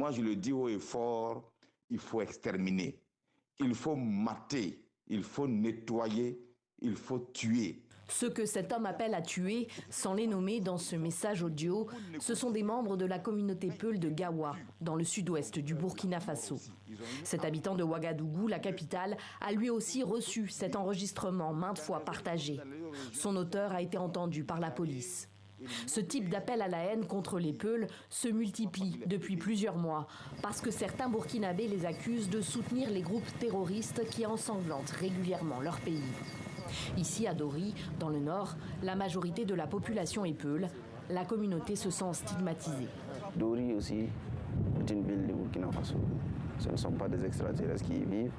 Moi, je le dis haut et fort, il faut exterminer, il faut mater, il faut nettoyer, il faut tuer. Ceux que cet homme appelle à tuer, sans les nommer dans ce message audio, ce sont des membres de la communauté Peul de Gawa, dans le sud-ouest du Burkina Faso. Cet habitant de Ouagadougou, la capitale, a lui aussi reçu cet enregistrement maintes fois partagé. Son auteur a été entendu par la police. Ce type d'appel à la haine contre les Peuls se multiplie depuis plusieurs mois parce que certains Burkinabés les accusent de soutenir les groupes terroristes qui ensanglantent régulièrement leur pays. Ici, à Dori, dans le nord, la majorité de la population est Peul. La communauté se sent stigmatisée. Dori aussi est une ville du Burkina Faso. Ce ne sont pas des extraterrestres qui y vivent.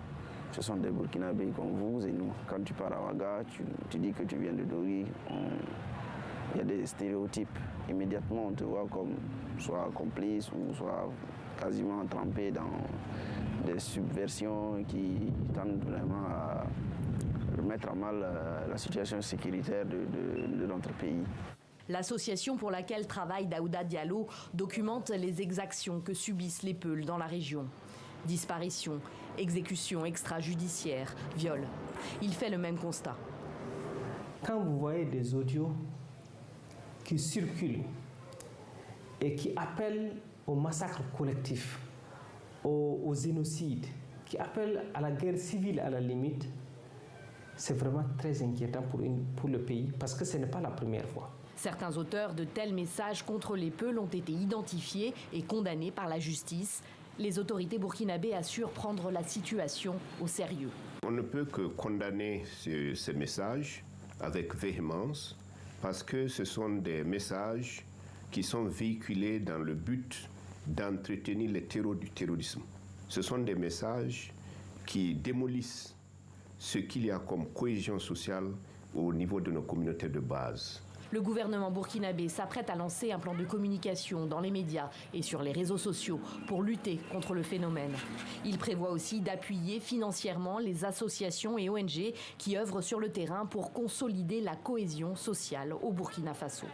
Ce sont des Burkinabés comme vous et nous. Quand tu pars à Ouaga, tu dis que tu viens de Dori. Il y a des stéréotypes. Immédiatement, on te voit comme soit complice ou soit quasiment trempé dans des subversions qui tendent vraiment à mettre à mal la situation sécuritaire de notre pays. L'association pour laquelle travaille Daouda Diallo documente les exactions que subissent les Peuls dans la région. Disparitions, exécutions extrajudiciaires, viols. Il fait le même constat. Quand vous voyez des audios qui circulent et qui appellent au massacre collectif, au génocide, qui appellent à la guerre civile à la limite, c'est vraiment très inquiétant pour le pays parce que ce n'est pas la première fois. Certains auteurs de tels messages contre les Peuls ont été identifiés et condamnés par la justice. Les autorités burkinabées assurent prendre la situation au sérieux. On ne peut que condamner ces messages avec véhémence parce que ce sont des messages qui sont véhiculés dans le but d'entretenir les terreaux du terrorisme. Ce sont des messages qui démolissent ce qu'il y a comme cohésion sociale au niveau de nos communautés de base. Le gouvernement burkinabé s'apprête à lancer un plan de communication dans les médias et sur les réseaux sociaux pour lutter contre le phénomène. Il prévoit aussi d'appuyer financièrement les associations et ONG qui œuvrent sur le terrain pour consolider la cohésion sociale au Burkina Faso.